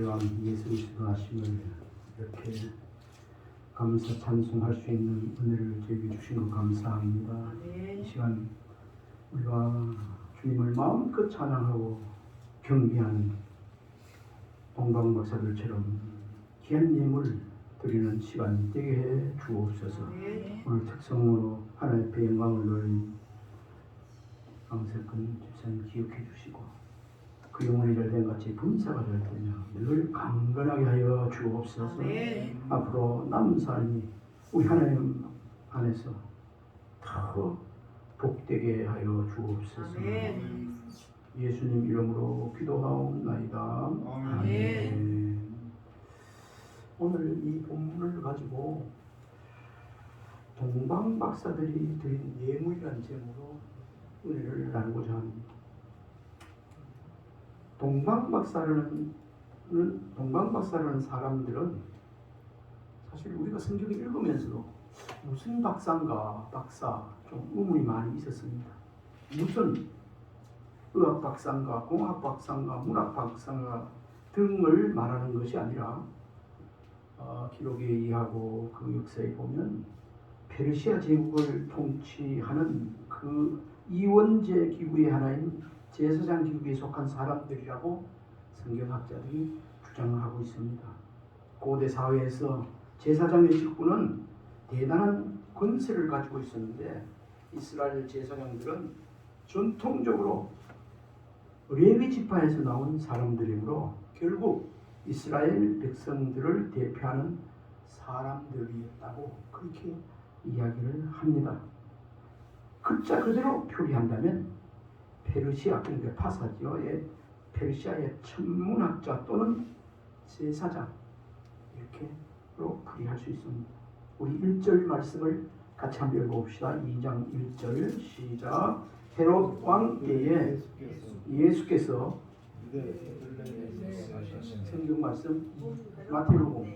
만주의 왕 예수 그리스도 하심을 이렇게 감사 찬송할 수 있는 은혜를 저에게 주신 것 감사합니다. 이 시간 우리가 주님을 마음껏 찬양하고 경배하는 동방 박사들처럼 귀한 예물 드리는 시간 되게 해 주옵소서. 오늘 특성으로 하나님 앞에 영광을 돌린 강석근 집사님 기억해 주시고 그 영혼이 잘된 같이 분사가 될 때며 늘 강건하게 하여 주옵소서. 앞으로 남은 삶이 우리 하나님 안에서 더 복되게 하여 주옵소서. 예수님 이름으로 기도하옵나이다. 아멘. 오늘 이 본문을 가지고 동방 박사들이 드린 예물이라는 제목으로 은혜를 나누고자 합니다. 동방 박사라는 사람들은 사실 우리가 성경을 읽으면서도 무슨 박사인가 좀 의문이 많이 있었습니다. 무슨 의학 박사인가 공학 박사인가 문학 박사인가 등을 말하는 것이 아니라 기록에 의하고 그 역사에 보면 페르시아 제국을 통치하는 그 이원제 기구의 하나인 제사장 기구에 속한 사람들이라고 성경학자들이 주장하고 있습니다. 고대 사회에서 제사장의 직분은 대단한 권세를 가지고 있었는데 이스라엘 제사장들은 전통적으로 레위 지파에서 나온 사람들이므로 결국 이스라엘 백성들을 대표하는 사람들이었다고 그렇게 이야기를 합니다. 글자 그대로 표기한다면 페르시아, 그러니까 파사지어의 페르시아의 천문학자 또는 제사장 이렇게로 풀이할 수 있습니다. 우리 1절 말씀을 같이 한번 읽어봅시다. 2장 1절 시작. 헤롯 왕 때에 예수께서 성경 말씀 마태복음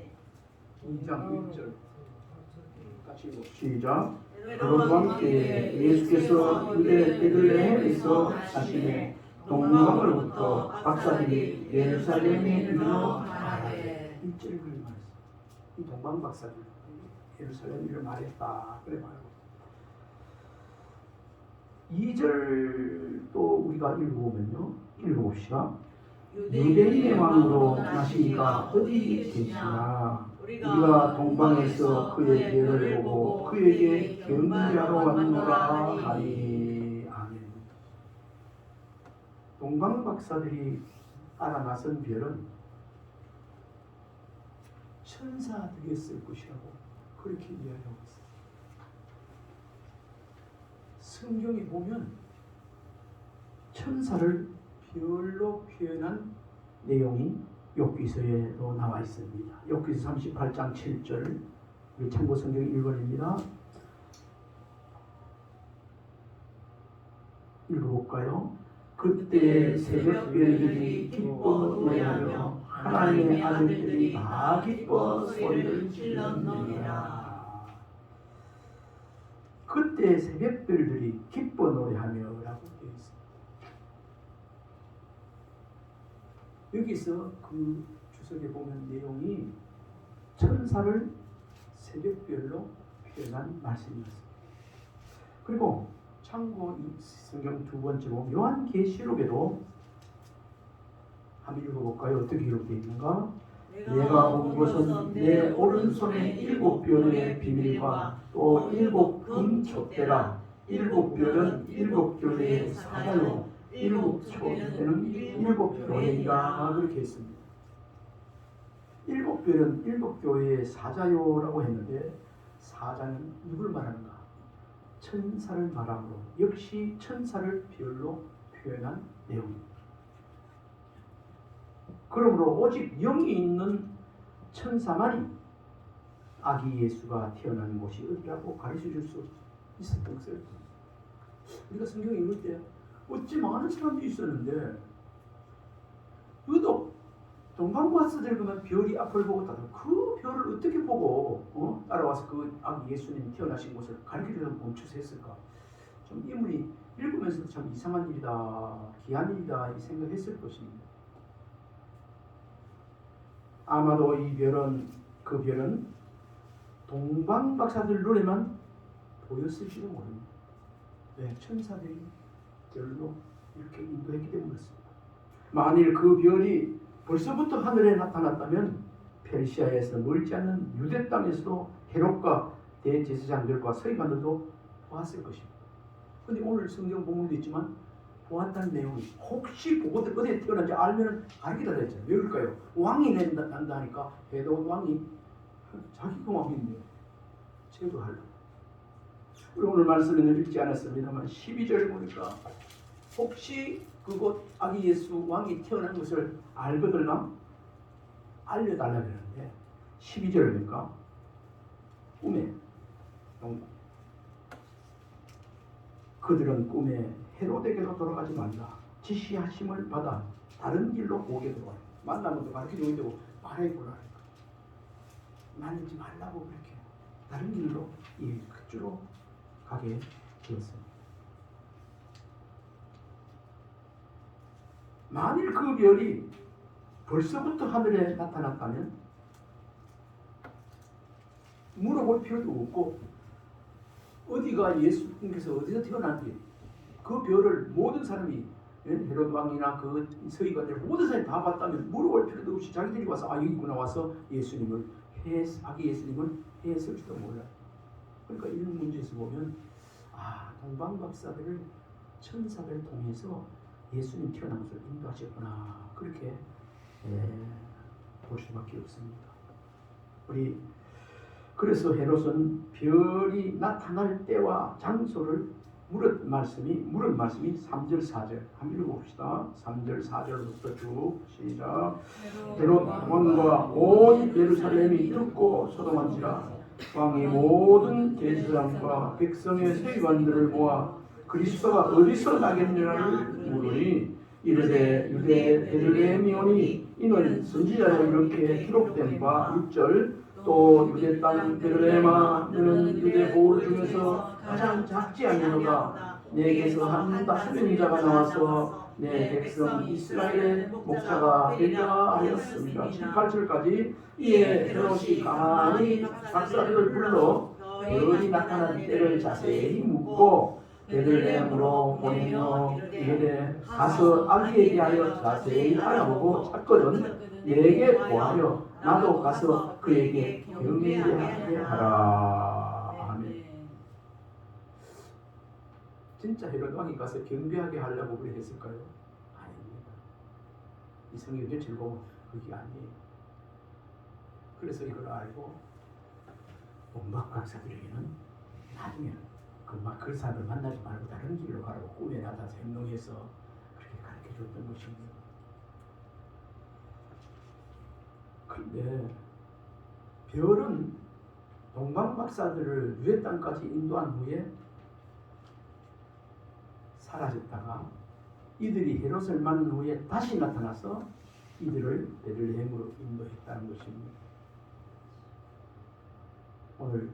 2장 1절 같이 읽어 시작. 헤롯 왕 때에 예수께서 유대 베들레헴에서 사시매 동방으로부터 박사들이 예루살렘에 이르러 가라되 1절을 그리 말했어. 이 동방 박사들 예루살렘 이르러 말했다 그래 말하고 2절 또 우리가 읽어보면요. 읽어봅시다. 유대인의 왕으로 나시니까 어디 계시나 우리가 동방에서 그의 별을 보고 그에게 경배하러 왔노라 하니. 아멘. 동방 박사들이 따라 나선 별은 천사들이었을 것이라고 그렇게 이야기하고 있어요. 성경에 보면 천사를 별로 표현한 내용이 욥기서에도 나와 있습니다. 욥기서 38장 7절 우리 참고 성경 1번입니다. 읽어볼까요? 그때 새벽별들이 기뻐 노래하며 하나님의 아들들이 다 기뻐 소리를 질렀느니라. 그때 새벽별들이 기뻐 노래하며 라고 되어 있습니다. 여기서 그 주석에 보면 내용이 천사를 새벽별로 표현한 말씀이었습니다. 그리고 참고 이 성경 두 번째 보면 요한계시록에도 한번 읽어볼까요? 어떻게 기록되어 있는가? 내가 본 것은 내 오른손에 7별의 비밀과 또 7금 촛대라. 7별은 7교회의 사자요 7촛대는 7교회이라 그렇게 했습니다. 7별은 7교회의 사자요라고 했는데 사자는 누굴 말하는가? 천사를 말하므로 역시 천사를 별로 표현한 내용입니다. 그러므로 오직 영이 있는 천사만이 아기 예수가 태어난 곳이 어디라고 가르쳐줄 수 있었던 것을 우리가 성경 읽을 때 어찌 많은 사람들이 있었는데 유독 동방박사들 보면 별이 앞을 보고 따라 그 별을 어떻게 보고 따라와서 그 아기 예수님 태어나신 곳을 가르치려고 멈춰서 했을까? 좀 인물이 읽으면서도 참 이상한 일이다, 귀한 일이다 이 생각했을 것입니다. 아마도 이 별은 그 별은 동방 박사들 눈에만 보였을지도 모릅니다. 네, 천사들이 별로 이렇게 인도했기 때문에 그렇습니다. 만일 그 별이 벌써부터 하늘에 나타났다면 페르시아에서 멀지 않은 유대 땅에서도 헤롯과 대제사장들과 서기관들도 보았을 것입니다. 근데 오늘 성경 본문도 있지만 보았다는 내용이 혹시 그것들 어디에 태어난지 알면 알기다 했잖아요. 왜 그럴까요? 왕이 난다 하니까 헤롯 왕이 자기가 왕인데 쟤도 하려고. 우리 오늘 말씀에는 읽지 않았습니다만 12절에 보니까 혹시 그곳 아기 예수 왕이 태어난 것을 알거들나 알려달라 그러는데 12절에 보니까 꿈에 그들은 꿈에 헤롯에게로 돌아가지 말라 지시하심을 받아 다른 길로 오게 들어와요. 만나면 또 가르쳐주게 되고 말해보라 하니까 만나지 말라고 그렇게 다른 길로 그쪽으로 가게 되었습니다. 만일 그 별이 벌써부터 하늘에 나타났다면 물어볼 필요도 없고 어디가 예수님께서 어디서 태어났는지 그 별을 모든 사람이 헤롯 왕이나 그 서기관들 모든 사람이 다 봤다면 물어볼 필요도 없이 자기들이 와서 여기 있구나 와서 예수님을 아기 예수님을 해했을지도 몰라요. 그러니까 이런 문제에서 보면 동방 박사들을 천사들 통해서 예수님 태어난 것을 인도하셨구나 그렇게 볼 수밖에 없습니다. 그래서 헤롯은 별이 나타날 때와 장소를 물은 말씀이 3절 4절 한번 읽어봅시다. 3절 4절부터 쭉 시작. 헤롯 왕과 온 예루살렘이 듣고 소동한지라 왕이 모든 제사장과 백성의 서기관들을 모아 그리스도가 어디서 나겠느냐를 물으니 이르되 유대 베들레헴이오니 이는 선지자에 이렇게 기록된 바 6절 또 유대 땅 베들레헴아 너는 유대 보호 중에서 가장 작지 아니하노라 내게서 한 다스리는 자가 나와서 내 백성 이스라엘의 목자가 되리라 하였습니다. 7, 8절까지 이에 헤롯이 가만히 박사들을 불러 별이 나타난 때를 자세히 묻고 베들레헴으로 보내며 이르되 가서 아기에 대하여 자세히 알아보고 찾거든 내게 보하여 나도 가서 그에게 경배하게 하라. 아멘. 진짜 헤롯 왕이 가서 경배하게 하려고 그래 했을까요? 아닙니다. 이 성경의 즐거움은 그게 아니에요. 그래서 이걸 알고 동방 박사들에게는 나중에는 그 사람을 만나지 말고 다른 길로 가라고 꿈에 나타나서 행동해서 그렇게 가르쳐줬던 것입니다. 그런데 별은 동방 박사들을 유대 땅까지 인도한 후에 사라졌다가 이들이 헤롯을 만난 후에 다시 나타나서 이들을 베들레헴으로 인도했다는 것입니다. 오늘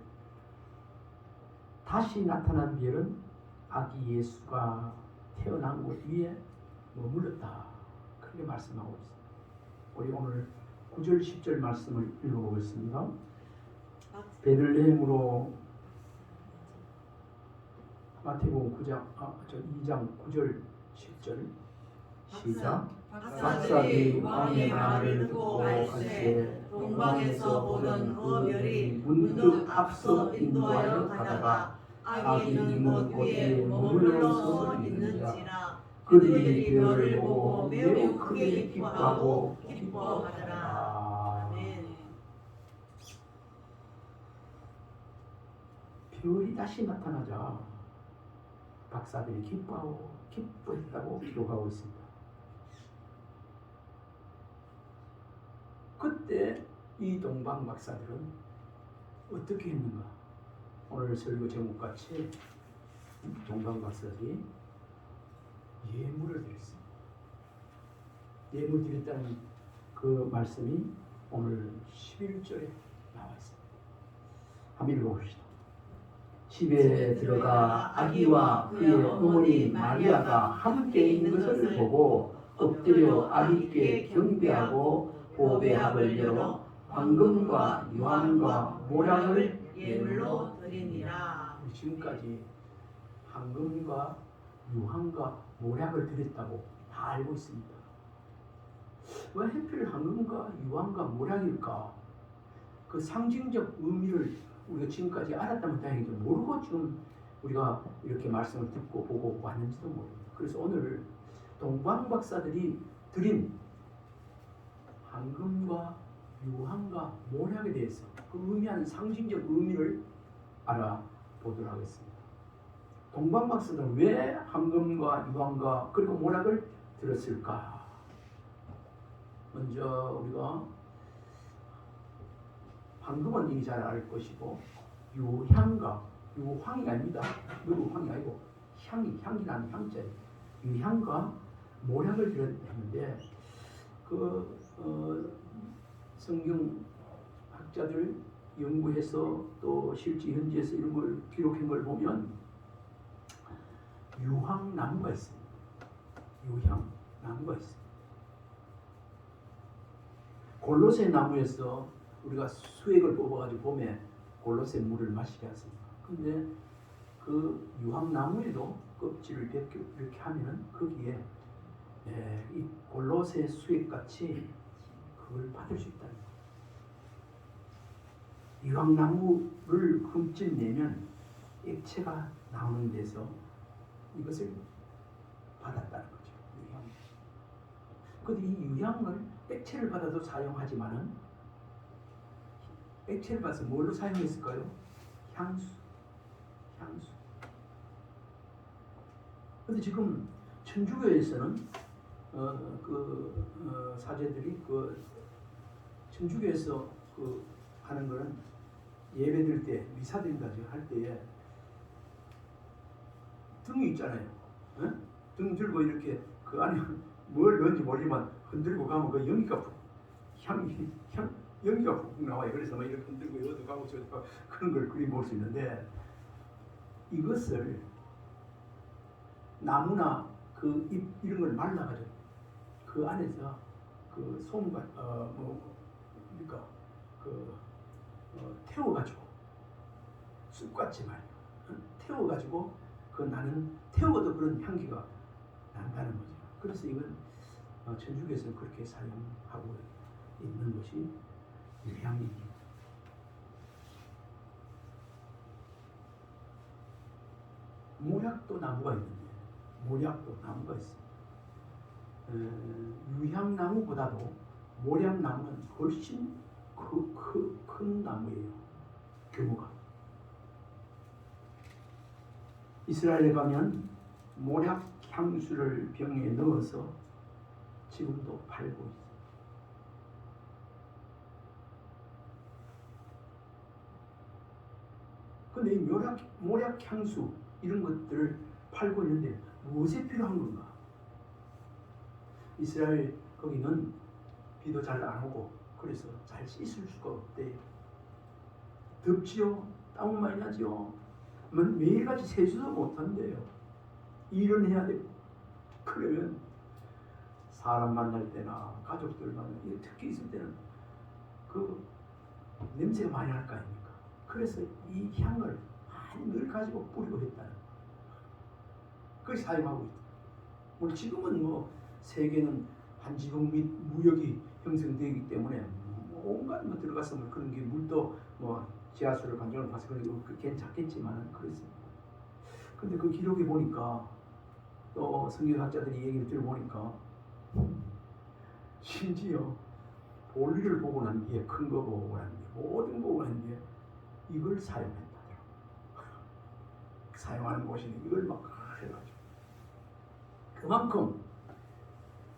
다시 나타난 별은 아기 예수가 태어난 곳 위에 머물렀다. 그렇게 말씀하고 있습니다. 우리 오늘 9절 10절 말씀을 읽어보겠습니다. 베들레헴으로 마태복음 2장 9절 10절 시작. 박사들이 왕의 말을 듣고 갈새 동방에서 보던 그 별이 문득 앞서 인도하여 가다가 아기는 곳에 머물러서 있는지라 그들이 별을 보고 매우 크게 기뻐하고 기뻐하더라. 아멘. 별이 다시 나타나자 박사들이 기뻐했다고 기록하고 있습니다. 그때 이 동방 박사들은 어떻게 했는가? 오늘 설교 제목같이 동방 박사들이 예물을 드렸습니다. 예물 드렸다는 그 말씀이 오늘 11절에 나와 있습니다. 한번 읽어봅시다. 집에 들어가 아기와 그의 어머니 마리아가 함께 있는 것을 보고 엎드려 아기께 경배하고 보배 합을 열어 황금과 유황과 모략을 예물로 드리니라. 지금까지 황금과 유황과 모략을 드렸다고 다 알고 있습니다. 왜 하필 황금과 유황과 모략일까? 그 상징적 의미를 우리가 지금까지 알았다면 다행이죠. 모르고 지금 우리가 이렇게 말씀을 듣고 보고 왔는지도 모릅니다. 그래서 오늘 동방 박사들이 드린 황금과 유황과 모략에 대해서 그 의미하는 상징적 의미를 알아보도록 하겠습니다. 동방 박사들은 왜 황금과 유황과 그리고 모략을 들었을까? 먼저 우리가 황금은 이미 잘 알 것이고 유향과 유황이 아닙니다. 유황이 아니고 향이라는 향자예요. 유향과 모략을 들었는데 성경 학자들 연구해서 또 실제 현지에서 이런 걸 기록한 걸 보면 유황나무가 있습니다. 유향나무가 있습니다. 골로새 나무에서 우리가 수액을 뽑아가지고 봄에 골로새 물을 마시게 하습니다. 근데 그 유황나무에도 껍질을 이렇게 하면은 거기에 이 골로새 수액 같이 그걸 받을 수 있다는 거예요. 유황나무를 흠집 내면 액체가 나오는 데서 이것을 받았다는 거죠. 유향. 그런데 이 유향을 액체를 받아도 사용하지만은 액체를 받아서 뭘로 사용했을까요? 향수. 그런데 지금 천주교에서는 사제들이 천주교에서 하는 거는 예배드릴 때 미사 드린다죠. 할 때에 등이 있잖아요. 등 들고 이렇게 그 안에 뭘 넣은지 모르지만 흔들고 가면 그 연기가 연기가 푹 나와요. 그래서 막 이렇게 흔들고 여기도 가고 저기도 가고 그런 걸 그리 볼 수 있는데 이것을 나무나 그 잎 이런 걸 말라가지고 그 안에서 그 솜과 그러니까 태워가지고 쑥같이 말이에요. 태워가지고 나는 태워도 그런 향기가 난다는 거죠. 그래서 이건 천주교에서는 그렇게 사용하고 있는 것이 유향입니다. 모략도 나무가 있는데 모략도 나무가 있습니다. 유향나무보다도 모략나무는 훨씬 큰 나무예요. 규모가. 이스라엘에 가면 모략 향수를 병에 넣어서 지금도 팔고 있어요. 근데 이 모략 향수 이런 것들을 팔고 있는데 무엇에 필요한 건가? 이스라엘 거기는 비도 잘 안 오고 그래서 잘 씻을 수가 없대요. 덥지요? 땀은 많이 나지요? 매일같이 세수도 못한대요. 일은 해야 되고. 그러면 사람 만날 때나 가족들 만날 때 특히 있을 때는 그 냄새가 많이 날 거 아닙니까? 그래서 이 향을 많이 늘 가지고 뿌리고 했다는 거예요. 그걸 사용하고 있다. 우리 지금은 세계는 한지붕 및 무역이 형성되기 때문에 온갖 들어가서 그런 게 물도 지하수를 관정을 봐서 그런 게 괜찮겠지만 그렇습니다. 근데 그 기록에 보니까 또 성경학자들이 얘기를 들어보니까 심지어 볼일을 보고 난 뒤에 큰 거 보고 난 뒤에 모든 거 보고 난 뒤에 이걸 사용했다더라고요. 사용하는 곳이는 이걸 막 해가지고 그만큼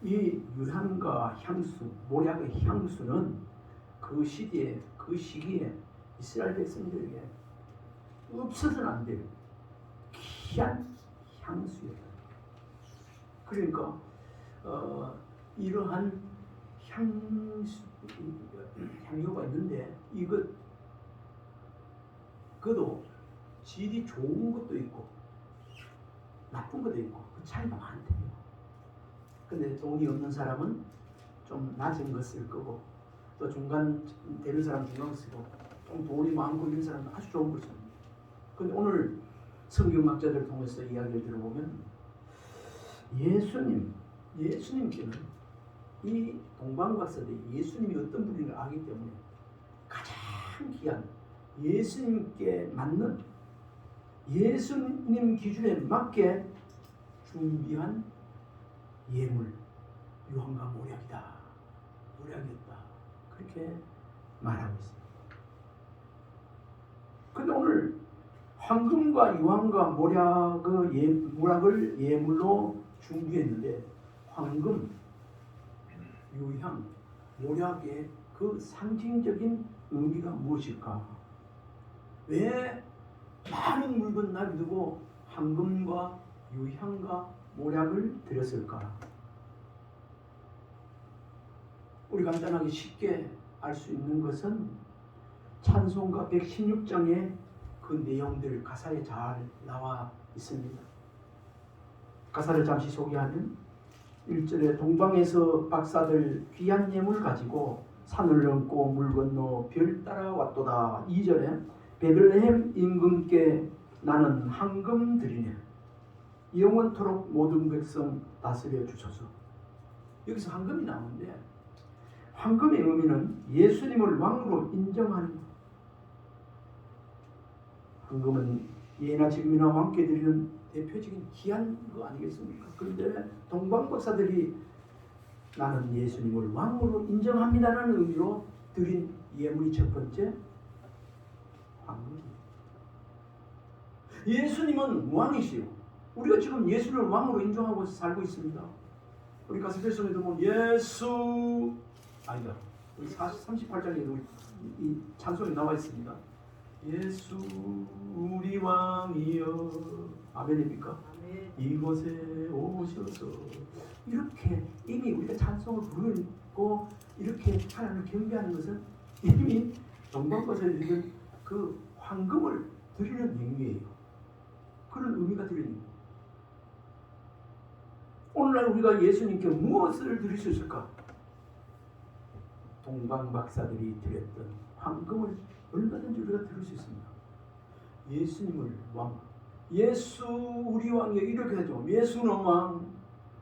이 유향과 향수, 모략의 향수는 그 시기에 이스라엘 백성들에게 없어서는 안 될 귀한 향수였다. 그러니까 이러한 향료가 있는데 그것도 질이 좋은 것도 있고 나쁜 것도 있고 그 차이가 많대요. 근데 돈이 없는 사람은 좀 낮은 거 쓸 거고, 또 중간 되는 사람 중간 거 쓰고, 좀 돈이 많고 이런 사람은 아주 좋은 걸 씁니다. 근데 오늘 성경학자들을 통해서 이야기를 들어보면 예수님께는 이 동방박사들이 예수님이 어떤 분인가 알기 때문에 가장 귀한 예수님께 맞는 예수님 기준에 맞게 준비한 예물, 유황과 모략이다. 모략이었다. 그렇게 말하고 있습니다. 근데 오늘 황금과 유황과 모략을 예물로 준비했는데 황금, 유향, 모략의 그 상징적인 의미가 무엇일까? 왜 많은 물건 놔두고 황금과 유향과 모략을 드렸을까? 우리 간단하게 쉽게 알 수 있는 것은 찬송가 116장에 그 내용들 가사에 잘 나와 있습니다. 가사를 잠시 소개하면 1절에 동방에서 박사들 귀한 예물 가지고 산을 넘고 물 건너 별 따라 왔도다. 2절에 베들레헴 임금께 나는 황금 드리네. 영원토록 모든 백성 다스려 주소서. 여기서 황금이 나오는데 황금의 의미는 예수님을 왕으로 인정하는 것. 황금은 예나 지금이나 왕께 드리는 대표적인 귀한 거 아니겠습니까? 그런데 동방박사들이 나는 예수님을 왕으로 인정합니다라는 의미로 드린 예물이 첫 번째 황금입니다. 예수님은 왕이시요. 우리가 지금 예수를 왕으로 인정하고 살고 있습니다. 우리 가스펠송에도 보면 예수 아니다. 38장에도 이 찬송이 나와 있습니다. 예수 우리 왕이여. 아멘입니까? 아멘. 이곳에 오셔서 이렇게 이미 우리가 찬송을 부르고 이렇게 하나님을 경배하는 것은 이미 동방박사에 드리는 그 황금을 드리는 의미예요. 그런 의미가 들립니다. 오늘날 우리가 예수님께 무엇을 드릴 수 있을까? 동방박사들이 드렸던 황금을 얼마든지 우리가 드릴 수 있습니다. 예수님을 왕, 예수 우리 왕이여 이렇게 하죠. 예수는 왕,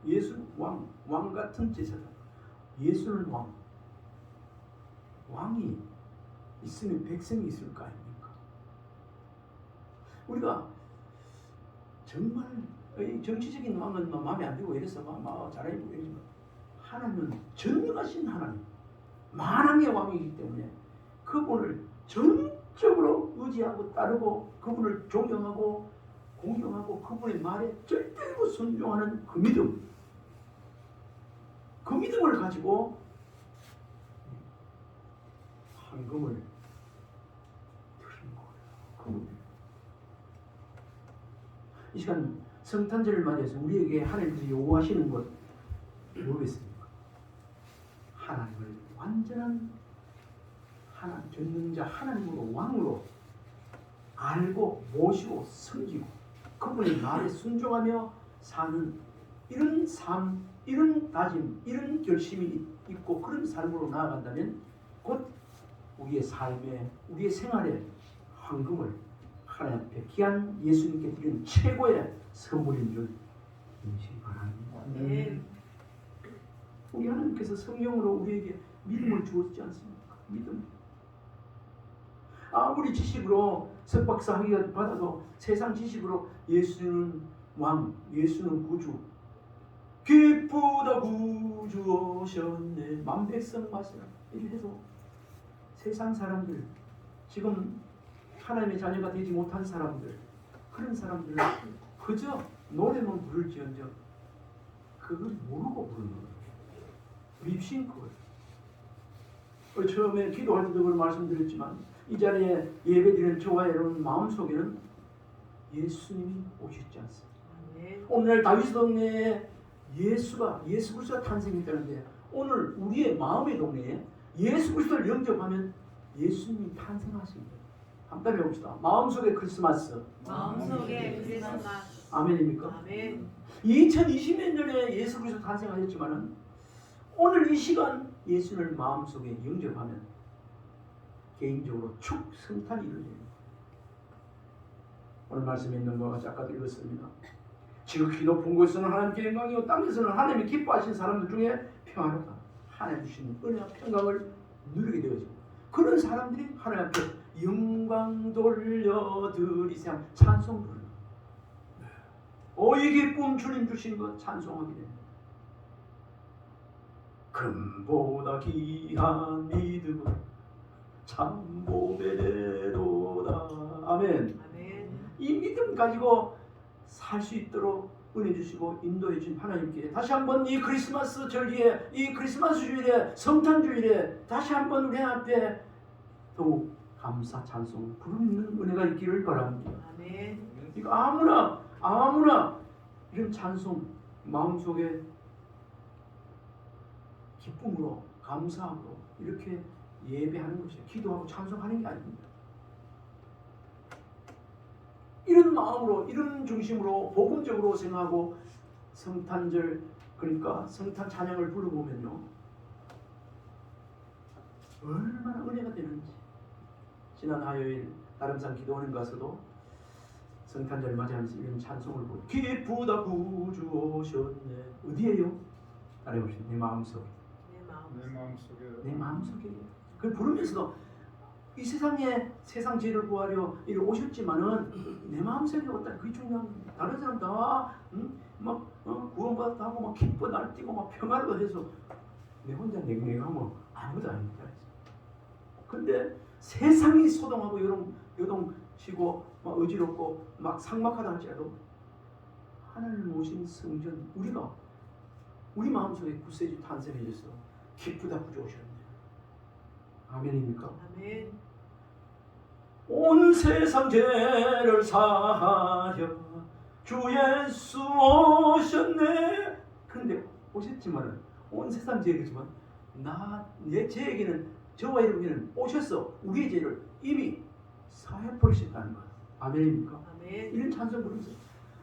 예수 왕, 왕 같은 제사장. 예수는 왕. 왕이 있으면 백성이 있을 거 아닙니까? 우리가 정말 정치적인 왕은 마음에 안 들고 이래서 막 잘하고 이러지만 하나님은 전능하신 하나님, 만왕의 왕이기 때문에 그분을 전적으로 의지하고 따르고 그분을 존경하고 공경하고 그분의 말에 절대로 순종하는 그 믿음, 그 믿음을 가지고 황금을 드린 거예요. 이 시간 성탄절을 맞이해서 우리에게 하나님께서 요구하시는 것 뭐겠습니까? 하나님을 완전한 하나님, 전능자 하나님으로 왕으로 알고 모시고 섬기고 그분의 말에 순종하며 사는 이런 삶, 이런 다짐, 이런 결심이 있고 그런 삶으로 나아간다면 곧 우리의 삶에, 우리의 생활에 황금을 하나님 앞에 귀한 예수님께 드리는 최고의 선물인 줄 믿으시기 바랍니다. 우리 하나님께서 성령으로 우리에게 믿음을 주었지 않습니까? 믿음. 아무리 지식으로 석박사 학위를 받아도 세상 지식으로 예수는 왕, 예수는 구주, 기쁘다 구주 오셨네 만백성 마시라 이래도 세상 사람들 지금 하나님의 자녀가 되지 못한 사람들 그런 사람들은 그저 노래만 부를지언정 그걸 모르고 부르는 거예요. 립싱크예요. 처음에 기도할 때도 그걸 말씀드렸지만 이 자리에 예배드리는 저와 여러분 마음속에는 예수님이 오셨지 않습니까? 오늘 다윗 동네에 예수 그리스도가 탄생했다는데 오늘 우리의 마음의 동네에 예수 그리스도를 영접하면 예수님이 탄생하십니다. 한번 해봅시다. 마음속에 크리스마스. 마음속에 크리스마스. 아멘입니까? 아멘. 2020년 전에 예수 그리스도 탄생하셨지만은 오늘 이 시간 예수를 마음속에 영접하면 개인적으로 축성탄이 이루어집니다. 오늘 말씀에 있는 것과 같이 아까도 읽었습니다. 지극히 높은 곳에서는 하나님께 영광이요 땅에서는 하나님이 기뻐하신 사람들 중에 평화롭다. 하나님 주신 은혜와 평강을 누리게 되어지고 그런 사람들이 하나님 앞에 영광 돌려드리세 찬송 부르는 이 기쁨 주님 주신 것 찬송하게 됩니다. 금보다 귀한 믿음은 참보배로다. 아멘. 이 믿음 가지고 살 수 있도록 은혜 주시고 인도해 주신 하나님께 다시 한번 이 크리스마스 절기에 이 크리스마스 주일에 성탄 주일에 다시 한번 우리 앞에 더욱 감사 찬송 부르는 은혜가 있기를 바랍니다. 아멘. 이거 아무나 이런 찬송 마음속에 기쁨으로 감사하고 이렇게 예배하는 것이에요. 기도하고 찬송하는 게 아닙니다. 이런 마음으로 이런 중심으로 복음적으로 생각하고 성탄절 그러니까 성탄 찬양을 부르보면요 얼마나 은혜가 되는지. 지난 화요일 다름산 기도하는 가서도 성탄절 맞이하면서 이런 찬송을 부르고 기쁘다 구주 오셨네. 어디에요? 따라해보시죠. 내 마음속에. 내 마음속에. 그걸 부르면서도 이 세상에 세상 죄를 구하려 이리 오셨지만은 내 마음속에 왔다. 그게 중요한 겁니다. 다른 사람 다 구원받았다 하고 막 기뻐 날뛰고 막 평화로 해서 내 혼자 냉랭하면 아무것도 아닙니다. 근데 세상이 소동하고 요동치고 막 어지럽고 막 삭막하다 할지라도 하나님 오신 성전 우리 마음속에 구세주 탄생해 주셔서 기쁘다 구주 오셨네. 아멘입니까? 아멘. 온 세상 죄를 사하여 주 예수 오셨네. 그런데 오셨지만은 온 세상 죄이지만 내 죄에게는 저와 여러분에게는 오셔서 우리의 죄를 이미 사해 버리셨다는 것. 아멘입니까? 아멘. 이런 찬송 부르면서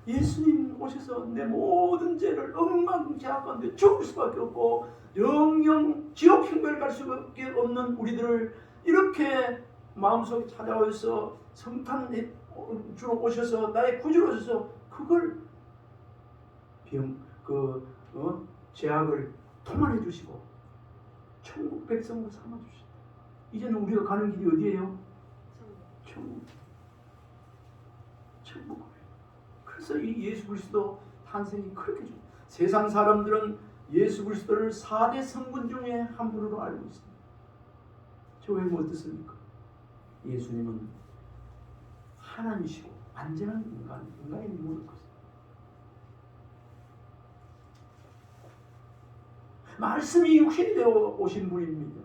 예수님 오셔서 내 모든 죄를 엉망진창 가운데 죽을 수밖에 없고 영영 지옥 형벌 갈 수밖에 없는 우리들을 이렇게 마음속에 찾아오셔서 성탄 주로 오셔서 나의 구주로 오셔서 그걸 죄악을 통할해 주시고 천국 백성으로 삼아 주시다. 이제는 우리가 가는 길이 어디예요? 천국. 그래서 이 예수 그리스도 탄생이 그렇게 좀 세상 사람들은 예수 그리스도를 4대 성분 중에 한 분으로 알고 있습니다. 저 외에는 어떻습니까? 예수님은 하나님이시고 완전한 인간의 모든 것입니다. 말씀이 육신이 되어 오신 분입니다.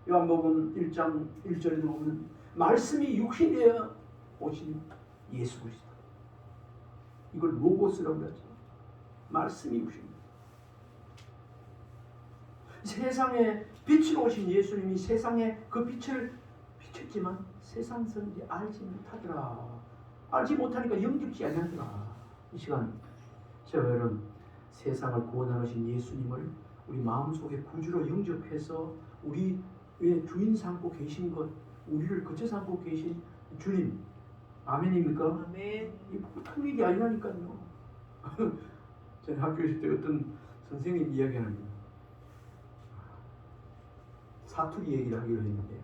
요한복음 1장 1절에 보면 말씀이 육신이 되어 오신 예수 그리스도. 이걸 로고스라고 하죠. 말씀이 육신입니다. 세상에 빛으로 오신 예수님이 세상에 그 빛을 비쳤지만 세상 사람들이 알지 못하더라. 알지 못하니까 영접지 않는더라. 이 시간 제가 여러분 세상을 구원하신 예수님을 우리 마음속에 구주로 영접해서 우리의 주인 삼고 계신 것, 우리를 거쳐 삼고 계신 주님. 아멘입니까? 아멘. 이 보통 일이 아니라니까요. 저는 학교 있을 때 어떤 선생님 이야기하는 거예요. 사투리 얘기를 하기로 했는데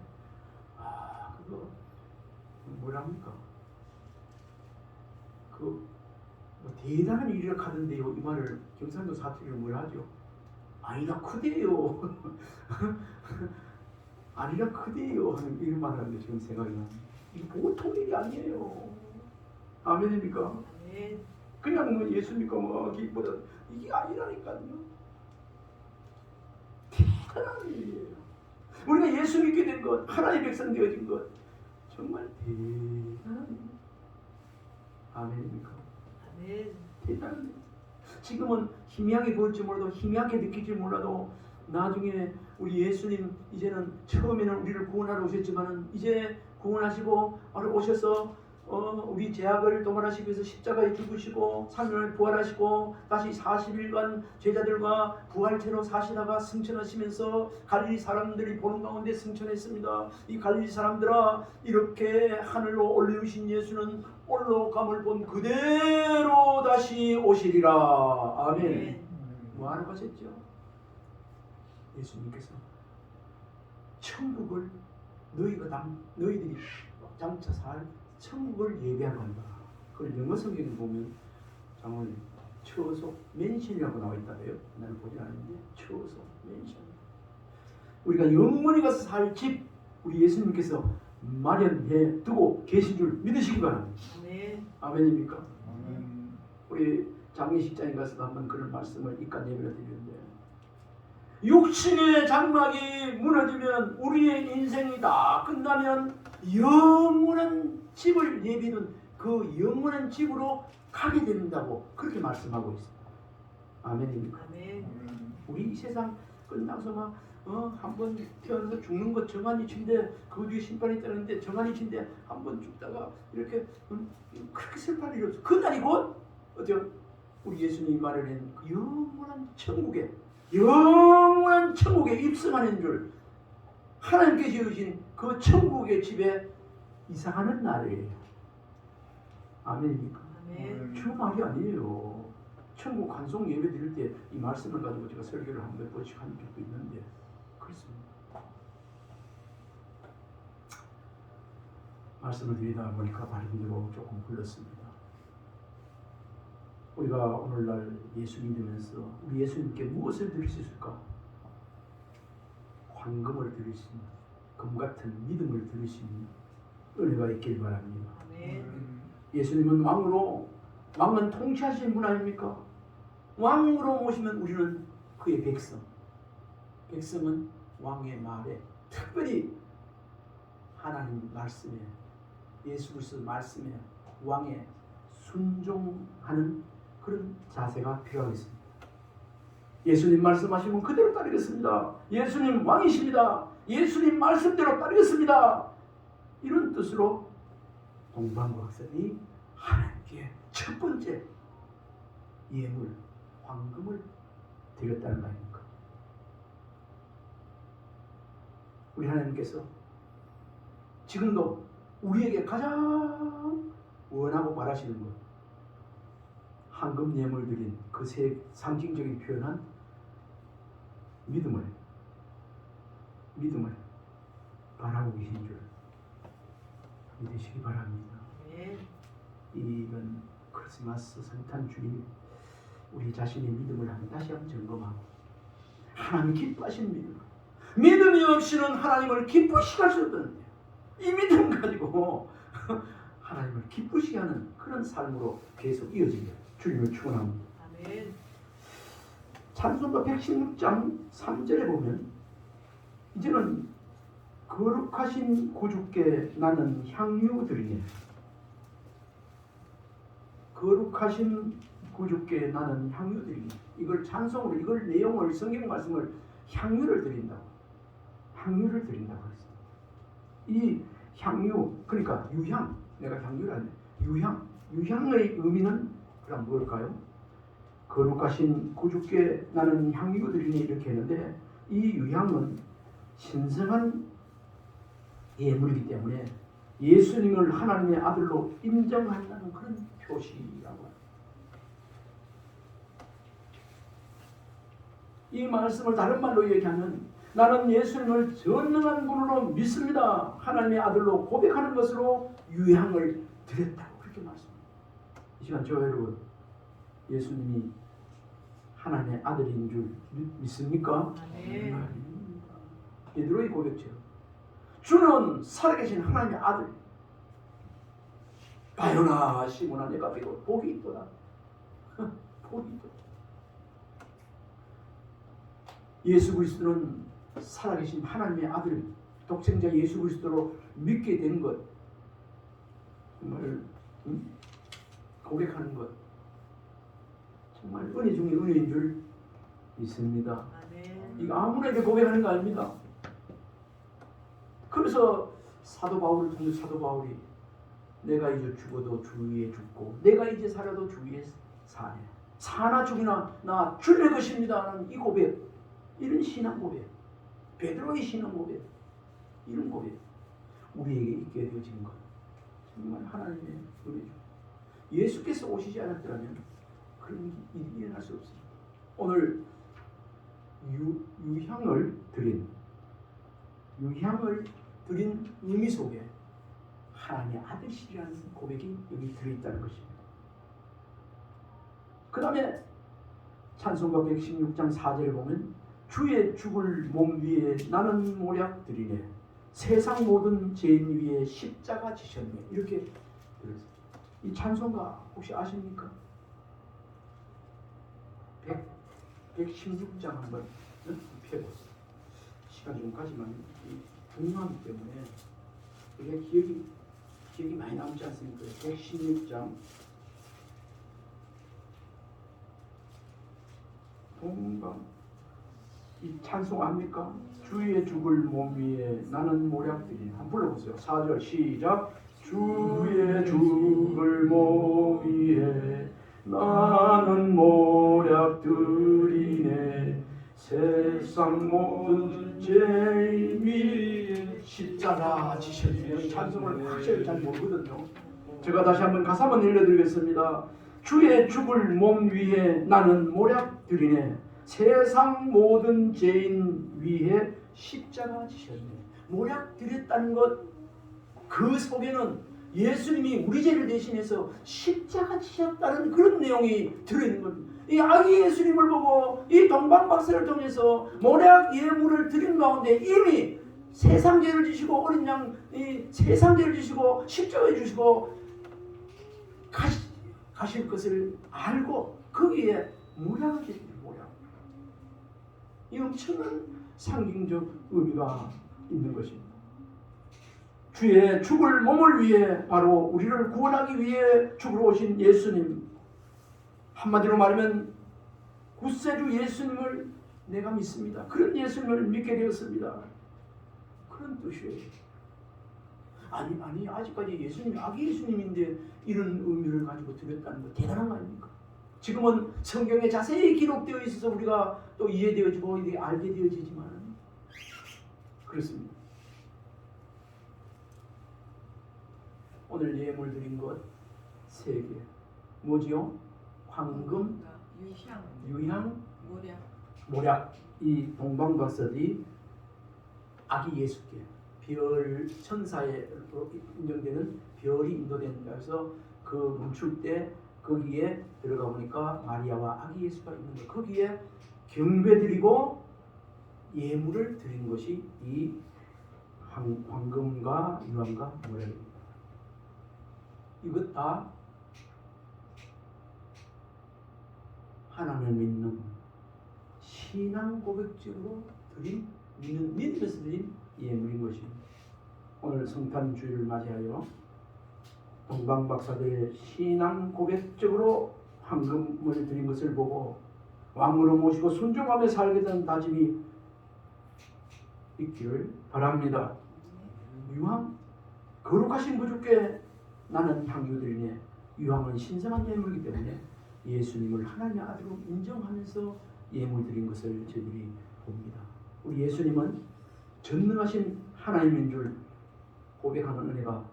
그거 뭐랍니까? 뭐 대단한 일이라 하던데요. 이 말을 경상도 사투리로 뭐라 하죠? 아니라 크대요. 아니라 크대요 하는 이런 말을 하는데 지금 생각이 나요. 이게 보통 일이 아니에요. 아멘입니까? 아멘. 그냥 뭐 예수 믿고 뭐 기쁘다 이게 아니라니까요. 대단한 일이에요. 우리가 예수 믿게 된 것, 하나님의 백성 되어진 것 정말 대단한 일. 아멘입니까? 아멘. 대단한 일. 지금은 희미하게 보일지 몰라도 희미하게 느낄지 몰라도 나중에 우리 예수님 이제는 처음에는 우리를 구원하러 오셨지만은 이제 구원하시고 오셔서 우리 죄악을 도말하시기 위해서 십자가에 죽으시고 3일 부활하시고 다시 40일간 제자들과 부활체로 사시다가 승천하시면서 갈릴리 사람들이 보는 가운데 승천했습니다. 이 갈릴리 사람들아, 이렇게 하늘로 올리우신 예수는 올라감을 본 그대로 다시 오시리라. 아멘. 뭐하러 가셨죠? 예수님께서 천국을 너희들이 장차 살 천국을 예비한다. 그걸 영어 성경에 보면 장을 처소 맨션이라고 나와 있다고요. 나는 보지 않았는데 처소 맨션. 우리가 영원히 가서 살 집 우리 예수님께서 마련해 두고 계신 줄 믿으시기 바랍니다. 아멘. 아멘입니까? 우리 장례식장에 가서도 한번 그런 말씀을 이까 내밀어 드리는데, 육신의 장막이 무너지면 우리의 인생이 다 끝나면 영원한 집을 예비는 그 영원한 집으로 가게 된다고 그렇게 말씀하고 있습니다. 아멘입니까? 아멘. 우리 이 세상 끝나서 막 한번 태어나서 죽는 것 정한이친데 그 뒤에 심판이 있다는데 정한이친데 한번 죽다가 이렇게 그렇게 슬퍼할 일이 없어. 그날이 곧 어때요? 우리 예수님이 말하는 그 영원한 천국에 입성하는 줄, 하나님께 지으신 그 천국의 집에 이사하는 날이에요. 아멘입니까? 아멘. 주 말이 아니에요. 천국 환송 예배 드릴 때 이 말씀을 가지고 제가 설교를 한 몇 번씩 한 적도 있는데 그렇습니다. 말씀을 드리다 보니까 발음대로 조금 불렀습니다. 우리가 오늘날 예수 믿으면서 우리 예수님께 무엇을 드릴 수 있을까? 황금을 드릴 수 있는, 금 같은 믿음을 드릴 수 있는 은혜가 있길 바랍니다. 아멘. 예수님은 왕은 통치하시는 분 아닙니까? 왕으로 모시면 우리는 그의 백성은 왕의 말에, 특별히 하나님 말씀에, 예수 그리스도 말씀에 왕에 순종하는 그런 자세가 필요하겠습니다. 예수님 말씀하시면 그대로 따르겠습니다. 예수님 왕이십니다. 예수님 말씀대로 따르겠습니다. 이런 뜻으로 동방구 학생이 하나님께 첫 번째 예물, 황금을 드렸다는 거 아닙니까? 우리 하나님께서 지금도 우리에게 가장 원하고 바라시는 것, 황금 예물 드린 그 세 상징적인 표현한 믿음을 바라고 계신 줄 믿으시기 바랍니다. 아멘. 이번 크리스마스 성탄 주일 우리 자신의 믿음을 다시 한번 점검하고 하나님 기뻐하시는 믿음이 없이는 하나님을 기쁘시게 할 수 없는데 이 믿음 가지고 하나님을 기쁘시게 하는 그런 삶으로 계속 이어지길 주님을 축원합니다. 아멘. 찬송가 116장 3절에 보면 이제는 거룩하신 구주께 나는 향유 드리네. 거룩하신 구주께 나는 향유 드리네. 이걸 찬송으로, 이걸 내용을, 성경 말씀을 향유를 드린다고 했어요. 이 향유, 그러니까 유향, 내가 향유를 하네. 유향의 의미는 그럼 뭘까요? 거룩하신 구주께 나는 향유 드리니 이렇게 했는데, 이 유향은 신성한 예물이기 때문에 예수님을 하나님의 아들로 인정한다는 그런 표시라고 합니다. 이 말씀을 다른 말로 얘기하면 나는 예수님을 전능한 분으로 믿습니다. 하나님의 아들로 고백하는 것으로 유향을 드렸다고 그렇게 말씀합니다. 이 시간 저와 여러분, 예수님이 하나님의 아들인 줄 믿습니까? 아멘. 베드로의 고백처럼 주는 살아계신 하나님의 아들. 바요나 시몬아, 내가 비록 복이 있도다. 복이 있도다. 예수 그리스도는 살아계신 하나님의 아들, 독생자 예수 그리스도로 믿게 된 것, 정말 고백하는 것, 정말 은혜 중에 은혜인 줄 믿습니다. 아멘. 이거 아무나에게 고백하는 거 아닙니다. 그래서 사도 바울을 통해 사도 바울이 내가 이제 죽어도 주 위에 죽고 내가 이제 살아도 주 위에 사네. 사나 죽이나 나 주의 것입니다 하는 이 고백, 이런 신앙 고백, 베드로의 신앙 고백, 이런 고백 우리에게 있게 되어진 것 정말 하나님의 은혜죠. 예수께서 오시지 않았더라면 그런 일이 일어날 수 없습니다. 오늘 유향을 드린 의미 속에 하나님의 아들이라는 고백이 여기 들어있다는 것입니다. 그 다음에 찬송가 116장 4절에 보면 주의 죽을 몸 위에 나는 모략 드리네 세상 모든 죄인 위에 십자가 지셨네 이렇게 들었습니다. 이 찬송가 혹시 아십니까? 116장 한번 펴보세요. 시간 좀 가지만 중요하기 때문에 이게 기억이 많이 남지 않습니까? 116장 동방 이 찬송 압니까? 주의 죽을 몸 위에 나는 모략 드리네. 한번 불러보세요. 4절 시작. 주의 죽을 몸 위에 나는 모략 드리네 세상 모든 죄인 위에 십자가 지셨네. 찬송을 확실히 잘 모르거든요. 제가 다시 한번 가사 한번 읽어드리겠습니다. 주의 죽을 몸 위에 나는 모략 드리네 세상 모든 죄인 위에 십자가 지셨네. 모략 드렸다는 것 그 속에는 예수님이 우리 죄를 대신해서 십자가 지셨다는 그런 내용이 들어있는 겁니다. 이 아기 예수님을 보고 이 동방박사를 통해서 모략 예물을 드린 가운데 이미 세상 죄를 지시고 어린 양 이 세상 죄를 지시고 십자가에 주시고 가실 것을 알고 거기에 모략을 드립니다. 모략. 이 엄청난 상징적 의미가 있는 것입니다. 주의 죽을 몸을 위해 바로 우리를 구원하기 위해 죽으러 오신 예수님, 한마디로 말하면 구세주 예수님을 내가 믿습니다. 그런 예수님을 믿게 되었습니다. 그런 뜻이에요. 아니 아직까지 예수님이 아기 예수님인데 이런 의미를 가지고 드렸다는 거 대단한 거 아닙니까? 지금은 성경에 자세히 기록되어 있어서 우리가 또 이해되어지고 이게 알게 되어지지만 그렇습니다. 오늘 예물 드린 것 3개 뭐지요? 황금, 유향, 모략. 이 동방박사들이 아기 예수께 별 천사에 인정되는 별이 인도된다 해서 그 멈출 때 거기에 들어가 보니까 마리아와 아기 예수가 있는 거 거기에 경배드리고 예물을 드린 것이 이 황금과 유황과 모략입니다. 이것 다 하나님을 믿는 신앙 고백적으로 드린 믿음에서 드린 예물인 것입니다. 오늘 성탄 주일을 맞이하여 동방박사들의 신앙 고백적으로 황금을 드린 것을 보고 왕으로 모시고 순종하며 살게 된 다짐이 있기를 바랍니다. 유황 거룩하신 구주께 나는 향유 드리네. 유황은 신성한 예물이기 때문에 예수님을 하나님의 아들로 인정하면서 예물 드린 것을 저희들이 봅니다. 우리 예수님은 전능하신 하나님인 줄 고백하는 은혜가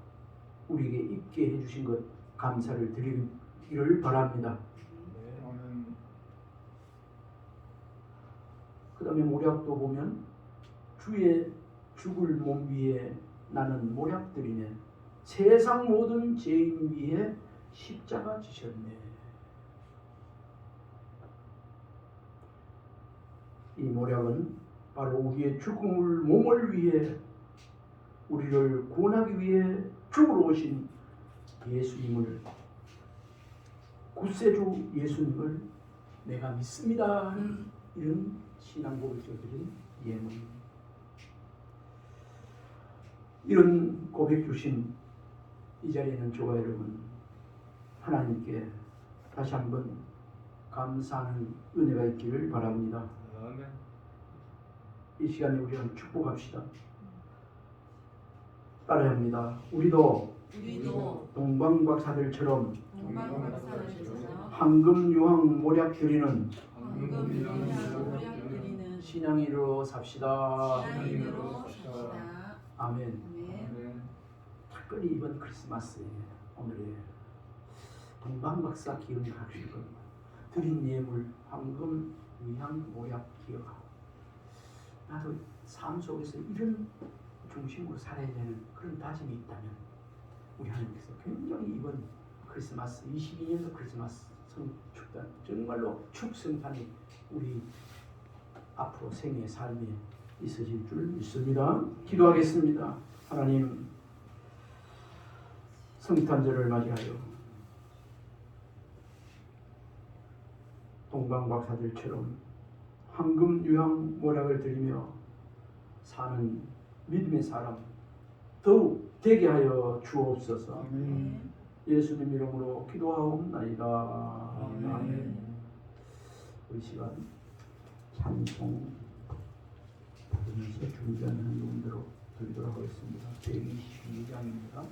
우리에게 있게 해주신 것 감사를 드리기를 바랍니다. 그 다음에 모략도 보면 주의 죽을 몸 위에 나는 모략 드리네. 세상 모든 죄인 위에 십자가 지셨네. 이 모략은 바로 우리의 죽음을 몸을 위해 우리를 구원하기 위해 죽으러 오신 예수님을 구세주 예수님을 내가 믿습니다 하는 이런 신앙 고백을 드린 예물입니다. 이런 고백 주신 이 자리에는 저와 여러분 하나님께 다시 한번 감사하는 은혜가 있기를 바랍니다. 아멘. 이 시간에 우리 한번 축복합시다. 따라야 합니다. 우리도 우리도 동방박사들처럼 동방박사들처럼 황금 유황 모략 드리는 황금 유향 모략 드리는 신앙인으로 삽시다. 신앙인으로 삽시다. 아멘. 아멘. 특별히 이번 크리스마스에 오늘의 동방박사 기운을 하시고 드린 예물 황금 유향 모략 기억하고 나도 삶 속에서 이런 중심으로 살아야 되는 그런 다짐이 있다면 우리 하나님께서 굉장히 이번 크리스마스 22년도 크리스마스 성축단 정말로 축성탄이 우리 앞으로 생애 삶에 있어질 줄 믿습니다. 기도하겠습니다. 하나님 성탄절을 맞이하여 동방박사들처럼 황금 유향 모략을 드리며 사는 믿음의 사람 더욱 되게 하여 주옵소서. 아멘. 예수님 이름으로 기도하옵나이다. 아멘. 우리 시간 찬송 부르면서 준비하는 용도로 드리도록 하겠습니다. 122장입니다.